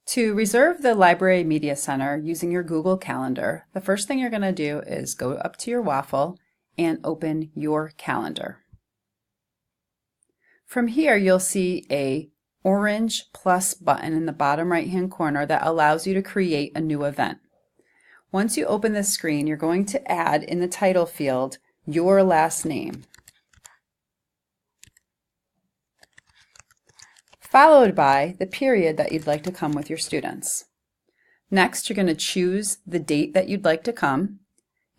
To reserve the Library Media Center using your Google Calendar, the first thing you're going to do is go up to your waffle and open your calendar. From here, you'll see a orange plus button in the bottom right-hand corner that allows you to create a new event. Once you open this screen, you're going to add in the title field your last name, followed by the period that you'd like to come with your students. Next, you're going to choose the date that you'd like to come.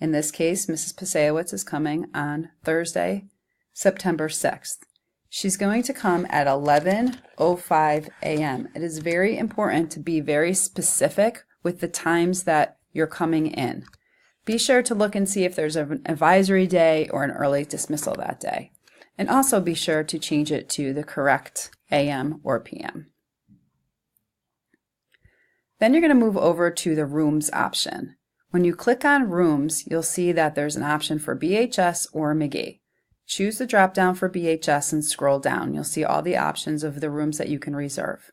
In this case, Mrs. Pasewicz is coming on Thursday, September 6th. She's going to come at 11:05 a.m. It is very important to be very specific with the times that you're coming in. Be sure to look and see if there's an advisory day or an early dismissal that day. And also be sure to change it to the correct AM or PM. Then you're going to move over to the Rooms option. When you click on Rooms, you'll see that there's an option for BHS or McGee. Choose the drop-down for BHS and scroll down. You'll see all the options of the rooms that you can reserve.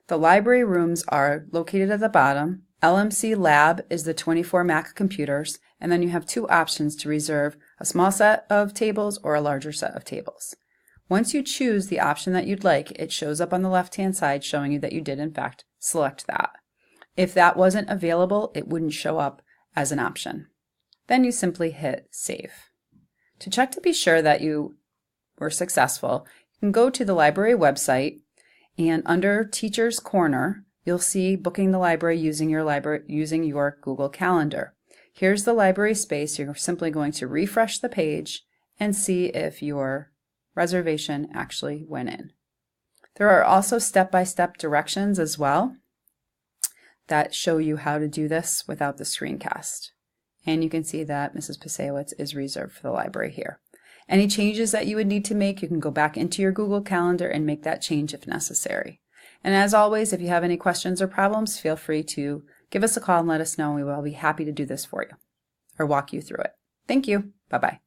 The library rooms are located at the bottom. LMC Lab is the 24 Mac computers, and then you have two options to reserve a small set of tables or a larger set of tables. Once you choose the option that you'd like, it shows up on the left-hand side showing you that you did in fact select that. If that wasn't available, it wouldn't show up as an option. Then you simply hit Save. To check to be sure that you were successful, you can go to the library website, and under Teacher's Corner, you'll see Booking the Library using your Google Calendar. Here's the library space. You're simply going to refresh the page and see if your reservation actually went in. There are also step-by-step directions as well that show you how to do this without the screencast. And you can see that Mrs. Pasewicz is reserved for the library here. Any changes that you would need to make, you can go back into your Google Calendar and make that change if necessary. And as always, if you have any questions or problems, feel free to give us a call and let us know, and we will be happy to do this for you or walk you through it. Thank you. Bye-bye.